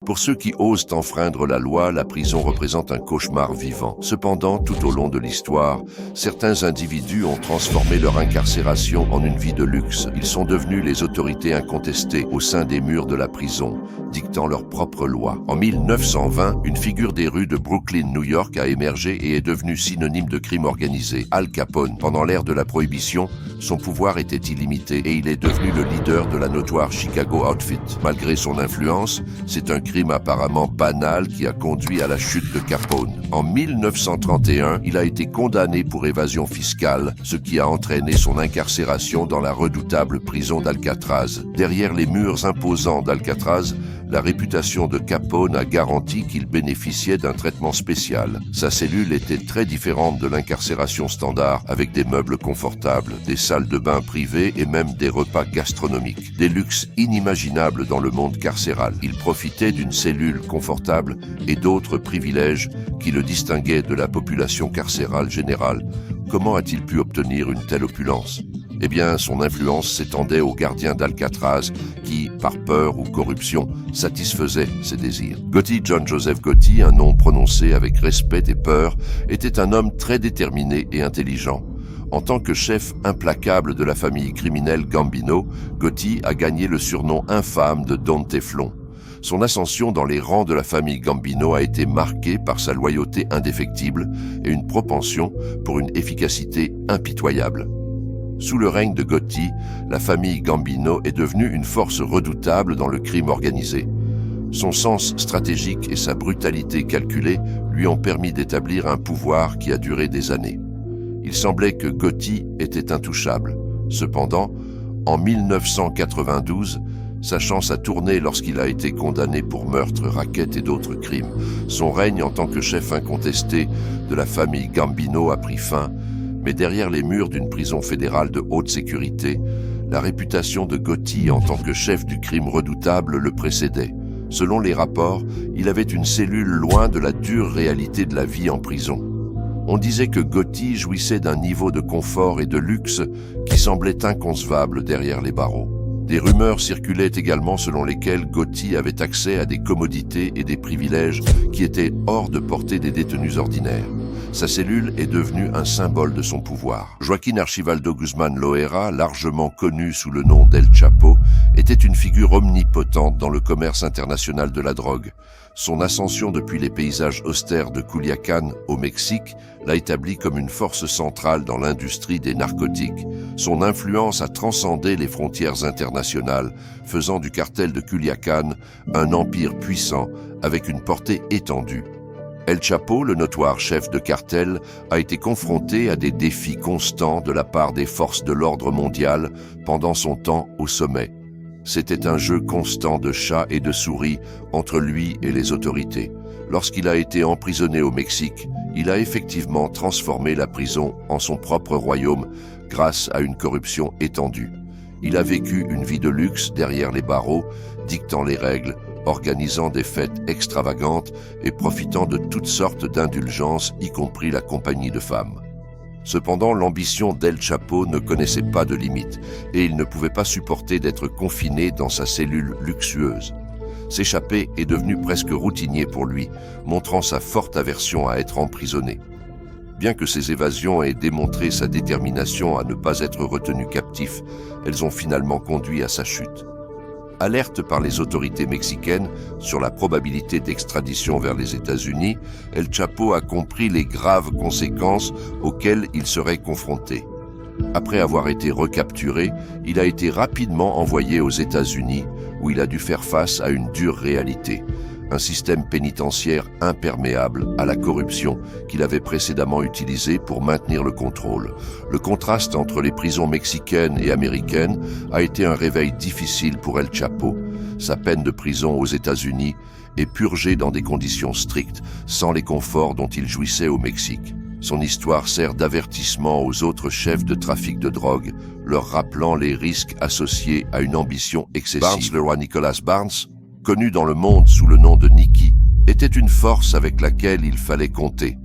Pour ceux qui osent enfreindre la loi, la prison représente un cauchemar vivant. Cependant, tout au long de l'histoire, certains individus ont transformé leur incarcération en une vie de luxe. Ils sont devenus les autorités incontestées au sein des murs de la prison, dictant leurs propres lois. En 1920, une figure des rues de Brooklyn, New York a émergé et est devenue synonyme de crime organisé. Al Capone. Pendant l'ère de la Prohibition, son pouvoir était illimité et il est devenu le leader de la notoire Chicago Outfit. Malgré son influence, c'est un crime apparemment banal qui a conduit à la chute de Capone. En 1931, il a été condamné pour évasion fiscale, ce qui a entraîné son incarcération dans la redoutable prison d'Alcatraz. Derrière les murs imposants d'Alcatraz, la réputation de Capone a garanti qu'il bénéficiait d'un traitement spécial. Sa cellule était très différente de l'incarcération standard, avec des meubles confortables, des salles de bain privées et même des repas gastronomiques. Des luxes inimaginables dans le monde carcéral. Il profitait d'une cellule confortable et d'autres privilèges qui le distinguaient de la population carcérale générale. Comment a-t-il pu obtenir une telle opulence ? Eh bien, son influence s'étendait aux gardiens d'Alcatraz qui, par peur ou corruption, satisfaisaient ses désirs. Gotti, John Joseph Gotti, un nom prononcé avec respect et peur, était un homme très déterminé et intelligent. En tant que chef implacable de la famille criminelle Gambino, Gotti a gagné le surnom infâme de Don Teflon. Son ascension dans les rangs de la famille Gambino a été marquée par sa loyauté indéfectible et une propension pour une efficacité impitoyable. Sous le règne de Gotti, la famille Gambino est devenue une force redoutable dans le crime organisé. Son sens stratégique et sa brutalité calculée lui ont permis d'établir un pouvoir qui a duré des années. Il semblait que Gotti était intouchable. Cependant, en 1992, sa chance a tourné lorsqu'il a été condamné pour meurtre, racket et d'autres crimes. Son règne en tant que chef incontesté de la famille Gambino a pris fin, mais derrière les murs d'une prison fédérale de haute sécurité, la réputation de Gotti en tant que chef du crime redoutable le précédait. Selon les rapports, il avait une cellule loin de la dure réalité de la vie en prison. On disait que Gotti jouissait d'un niveau de confort et de luxe qui semblait inconcevable derrière les barreaux. Des rumeurs circulaient également selon lesquelles Gotti avait accès à des commodités et des privilèges qui étaient hors de portée des détenus ordinaires. Sa cellule est devenue un symbole de son pouvoir. Joaquín Archibaldo Guzmán Loera, largement connu sous le nom d'El Chapo, était une figure omnipotente dans le commerce international de la drogue. Son ascension depuis les paysages austères de Culiacán au Mexique l'a établi comme une force centrale dans l'industrie des narcotiques. Son influence a transcendé les frontières internationales, faisant du cartel de Culiacán un empire puissant avec une portée étendue. El Chapo, le notoire chef de cartel, a été confronté à des défis constants de la part des forces de l'ordre mondial pendant son temps au sommet. C'était un jeu constant de chats et de souris entre lui et les autorités. Lorsqu'il a été emprisonné au Mexique, il a effectivement transformé la prison en son propre royaume grâce à une corruption étendue. Il a vécu une vie de luxe derrière les barreaux, dictant les règles, organisant des fêtes extravagantes et profitant de toutes sortes d'indulgences, y compris la compagnie de femmes. Cependant, l'ambition d'El Chapo ne connaissait pas de limites et il ne pouvait pas supporter d'être confiné dans sa cellule luxueuse. S'échapper est devenu presque routinier pour lui, montrant sa forte aversion à être emprisonné. Bien que ces évasions aient démontré sa détermination à ne pas être retenu captif, elles ont finalement conduit à sa chute. Alerte par les autorités mexicaines sur la probabilité d'extradition vers les États-Unis, El Chapo a compris les graves conséquences auxquelles il serait confronté. Après avoir été recapturé, il a été rapidement envoyé aux États-Unis, où il a dû faire face à une dure réalité, un système pénitentiaire imperméable à la corruption qu'il avait précédemment utilisé pour maintenir le contrôle. Le contraste entre les prisons mexicaines et américaines a été un réveil difficile pour El Chapo. Sa peine de prison aux États-Unis est purgée dans des conditions strictes, sans les conforts dont il jouissait au Mexique. Son histoire sert d'avertissement aux autres chefs de trafic de drogue, leur rappelant les risques associés à une ambition excessive. Barnes, le roi Nicholas Barnes, connu dans le monde sous le nom de Nicky, était une force avec laquelle il fallait compter.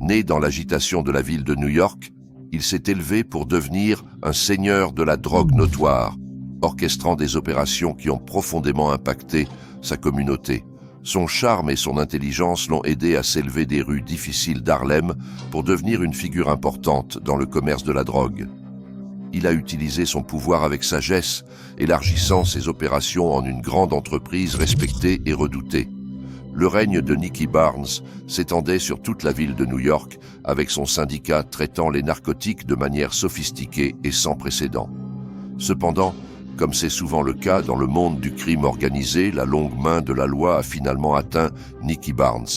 Né dans l'agitation de la ville de New York, il s'est élevé pour devenir un seigneur de la drogue notoire, orchestrant des opérations qui ont profondément impacté sa communauté. Son charme et son intelligence l'ont aidé à s'élever des rues difficiles d'Harlem pour devenir une figure importante dans le commerce de la drogue. Il a utilisé son pouvoir avec sagesse, élargissant ses opérations en une grande entreprise respectée et redoutée. Le règne de Nicky Barnes s'étendait sur toute la ville de New York avec son syndicat traitant les narcotiques de manière sophistiquée et sans précédent. Cependant, comme c'est souvent le cas dans le monde du crime organisé, la longue main de la loi a finalement atteint Nicky Barnes.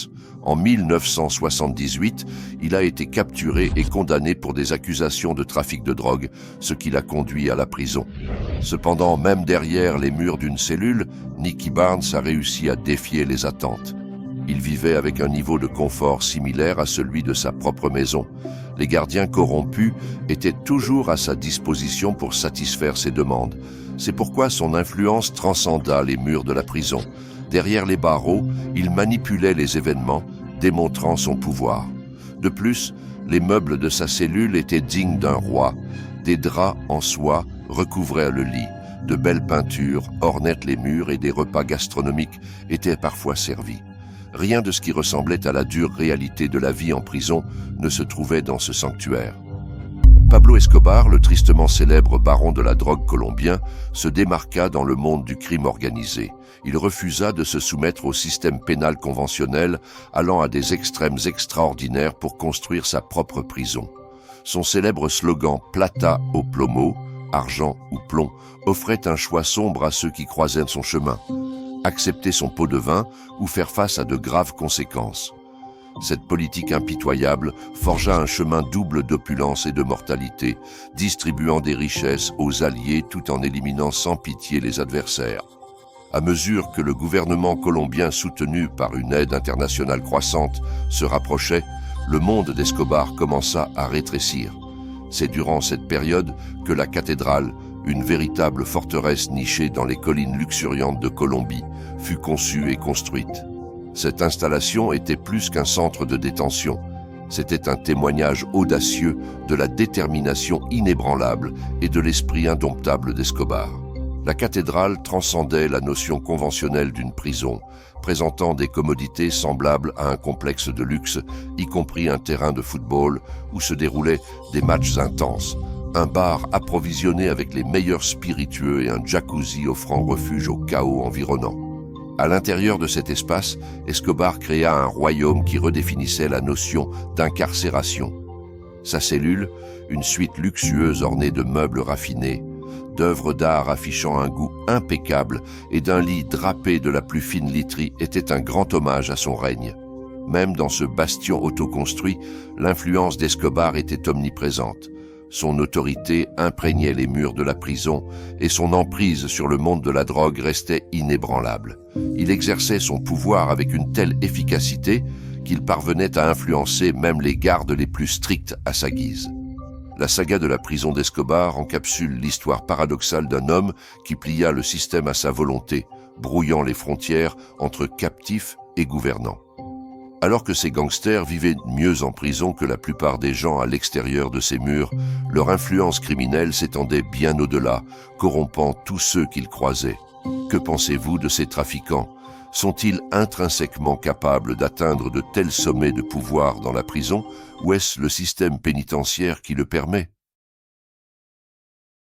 En 1978, il a été capturé et condamné pour des accusations de trafic de drogue, ce qui l'a conduit à la prison. Cependant, même derrière les murs d'une cellule, Nicky Barnes a réussi à défier les attentes. Il vivait avec un niveau de confort similaire à celui de sa propre maison. Les gardiens corrompus étaient toujours à sa disposition pour satisfaire ses demandes. C'est pourquoi son influence transcenda les murs de la prison. Derrière les barreaux, il manipulait les événements, démontrant son pouvoir. De plus, les meubles de sa cellule étaient dignes d'un roi. Des draps en soie recouvraient le lit. De belles peintures ornaient les murs et des repas gastronomiques étaient parfois servis. Rien de ce qui ressemblait à la dure réalité de la vie en prison ne se trouvait dans ce sanctuaire. Pablo Escobar, le tristement célèbre baron de la drogue colombien, se démarqua dans le monde du crime organisé. Il refusa de se soumettre au système pénal conventionnel, allant à des extrêmes extraordinaires pour construire sa propre prison. Son célèbre slogan « Plata o plomo », argent ou plomb, offrait un choix sombre à ceux qui croisaient son chemin. Accepter son pot de vin ou faire face à de graves conséquences. Cette politique impitoyable forgea un chemin double d'opulence et de mortalité, distribuant des richesses aux alliés tout en éliminant sans pitié les adversaires. À mesure que le gouvernement colombien, soutenu par une aide internationale croissante, se rapprochait, le monde d'Escobar commença à rétrécir. C'est durant cette période que la cathédrale, une véritable forteresse nichée dans les collines luxuriantes de Colombie, fut conçue et construite. Cette installation était plus qu'un centre de détention. C'était un témoignage audacieux de la détermination inébranlable et de l'esprit indomptable d'Escobar. La cathédrale transcendait la notion conventionnelle d'une prison, présentant des commodités semblables à un complexe de luxe, y compris un terrain de football où se déroulaient des matchs intenses, un bar approvisionné avec les meilleurs spiritueux et un jacuzzi offrant refuge au chaos environnant. À l'intérieur de cet espace, Escobar créa un royaume qui redéfinissait la notion d'incarcération. Sa cellule, une suite luxueuse ornée de meubles raffinés, d'œuvres d'art affichant un goût impeccable et d'un lit drapé de la plus fine literie, était un grand hommage à son règne. Même dans ce bastion autoconstruit, l'influence d'Escobar était omniprésente. Son autorité imprégnait les murs de la prison et son emprise sur le monde de la drogue restait inébranlable. Il exerçait son pouvoir avec une telle efficacité qu'il parvenait à influencer même les gardes les plus stricts à sa guise. La saga de la prison d'Escobar encapsule l'histoire paradoxale d'un homme qui plia le système à sa volonté, brouillant les frontières entre captifs et gouvernants. Alors que ces gangsters vivaient mieux en prison que la plupart des gens à l'extérieur de ces murs, leur influence criminelle s'étendait bien au-delà, corrompant tous ceux qu'ils croisaient. Que pensez-vous de ces trafiquants? Sont-ils intrinsèquement capables d'atteindre de tels sommets de pouvoir dans la prison, ou est-ce le système pénitentiaire qui le permet?